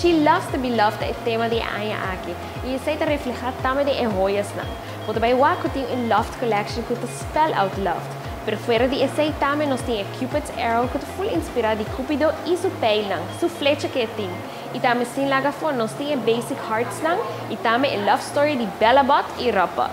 She loves to be loved é tema de Aya aqui. E esse é reflejar também de hoyas não. Porque vai lá que tem um loft collection que te spell out loved. Pero fuera de esse também nós tem Cupid's arrow que te full inspirado de Cupido e sua pele não, sua flecha que tem. E também sem laga fora nós tem basic hearts não e também a love story de Bella Bot e Robot.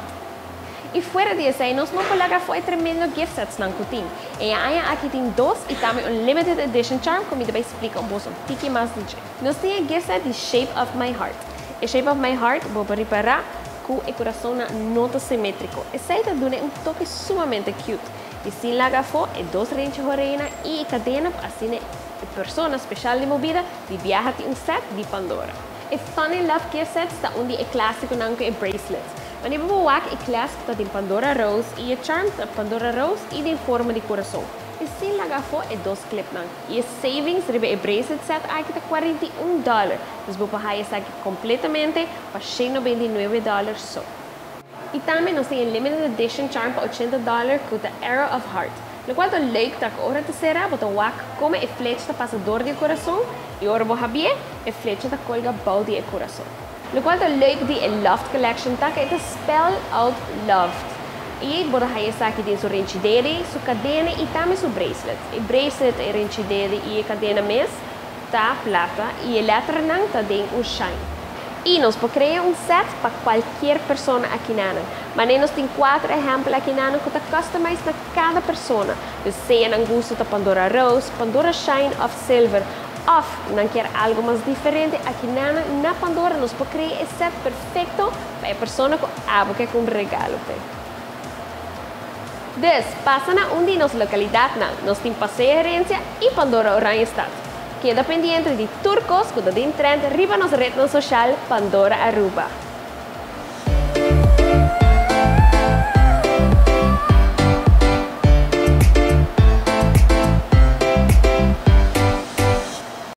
E fora disso, nós não colocamos foi tremendo gift sets na cozinha. E aí aqui tem dois e também um limited edition charm, como eu explico um pouco mais de jeito. Nós temos gift set de Shape of My Heart. E Shape of My Heart vou reparar com o coração na nota simétrico. Esse aí dá um toque sumamente cute. E sem laga for é dois rentes de orelha e cadena assim a pessoa especial de movida de viajar de set de Pandora. E Funny Love gift set está onde é clássico não que é bracelet. Mas eu vou aqui a classe que está em Pandora Rose e a charm da Pandora Rose e em forma de coração. E sem lagar for é dois clips não. E a savings ribe a bracelet set aqui está $41. Então vou pagar essa aqui completamente para $199 só. E também nós temos a limited edition charm para $80 com a Arrow of Heart. No qual é leuk dat ik ora te será, botar o wak como a flecha da passador de coração e ora vou habie a flecha da colga bal de coração. No qual é leuk de a Loft Collection tak é spell out loved. E bora essa aqui de sua renchidere, sua cadena e também sua bracelet. E bracelet é renchidere e a cadena mes tá plata e a letra não tá de shine. E nós podemos criar set para qualquer pessoa aqui na. Mas nós temos 4 exemplos aqui na que está customized para cada pessoa. Seja não gosto da Pandora Rose, Pandora Shine of Silver, ou não quer algo mais diferente aqui na Pandora nós podemos criar esse set perfeito para a pessoa que abre com um regalo. Des, passa na onde nossa localidade nós temos Passeio Herência e Pandora Orange Estado. Queda pendiente de turcos que estão em trend, arriba nos redes sociais Pandora Aruba.